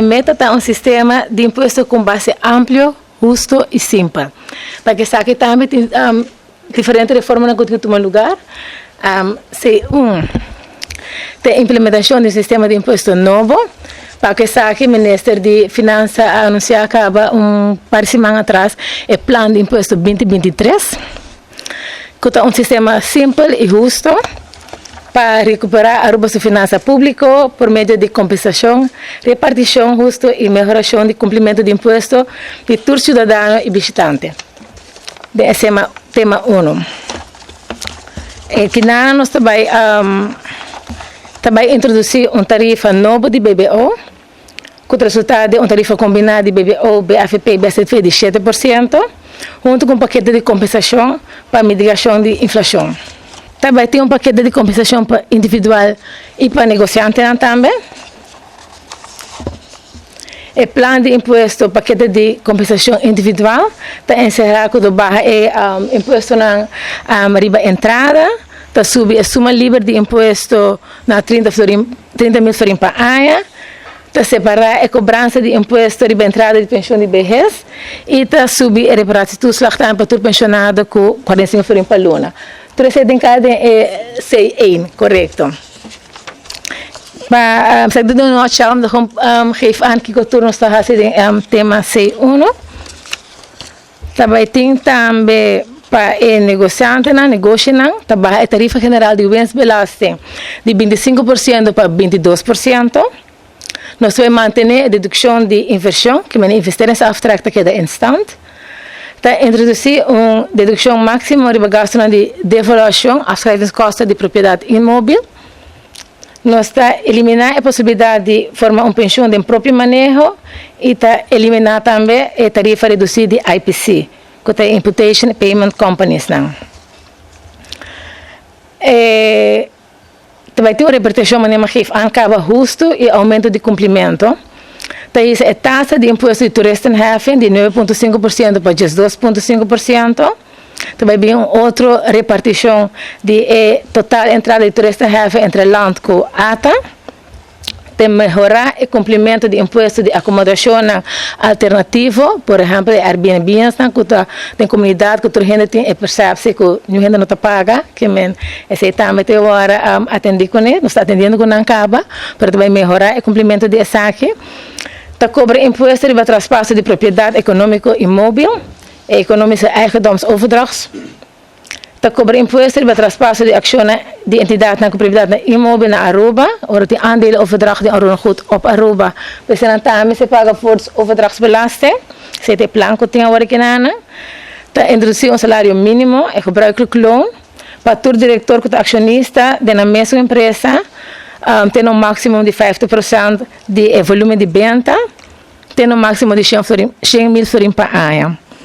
meta está um sistema de imposto com base amplo, justo e simples. Para que saque também tem diferentes reformas no que toma lugar. Tem implementação de sistema de imposto novo, para que saque o Ministério de Finanças anunciar acaba par de semana atrás o plano de imposto 2023, que é um sistema simples e justo para recuperar a robusta finança pública por meio de compensação, repartição justa e melhoração de cumprimento de imposto de todo cidadão e visitante. Esse é o tema 1. Que nós também introduzir uma tarifa nova de BBO, com o resultado de uma tarifa combinada de BBO, BAFP e BSF de 7%, junto com um paquete de compensação para mitigação de inflação. Também tem um paquete de compensação para individual e para negociante também. O plano de imposto, paquete de compensação individual, está encerrado com barra imposto na riba entrada, está subir a suma livre de imposto na 30 mil florim para ano, está separar a cobrança de imposto riba entrada de pensão de vejez e está subir a reparação de slag para todo pensionado com 45 florim para luna. Terceiro em cada é 6-1, correto. Mas se eu não noticiar, eu geef aan que o turno está fazendo tema 6-1. Também tem também para o negociante, também a tarifa general de winstbelasting de 25% para 22%. Nós vamos manter a dedução de inversão, que é investeringsaftrek que é instant. Introduzir uma dedução máxima de gasto de devaluação, afschrijvingskosten de propriedade imóvel. Nós está eliminar a possibilidade de formar uma pensão de próprio manejo e está eliminar também a tarifa reduzida de IPC, que é Imputation Payment Companies. Também tem uma repartição que acaba justo e aumento de cumprimento. Is a taxa de imposto de toeristenheffing de 9,5% para 2,5%. Também tem outra repartição de total entrada de toeristenheffing entre land com ATA. Tem melhorar o cumprimento de imposto de acomodação alternativo, por exemplo, Airbnb, que tem comunidade que toda gente tem percebe que não gente não está paga, que esse também tem agora atender com ele, não está atendendo com acaba, para também melhorar o cumprimento de saque. Está cobra imposto de traspasso de propriedade econômica imóvel e economische eigendomsoverdracht. Está cobra imposto de traspasso de acciones de entidade na propriedade imóvel na Aruba, ou de aandelen overdracht de een goed op Aruba. Dus dan também se paga voor overdrachtsbelasting. Se tem plan que tem agora que nana. Está introduzir salário mínimo e gebruikelijk loon para todo diretor que acionista de na mesma empresa. Tem um máximo de 50% de volume de venda, tem um máximo de 100 mil florim para ano.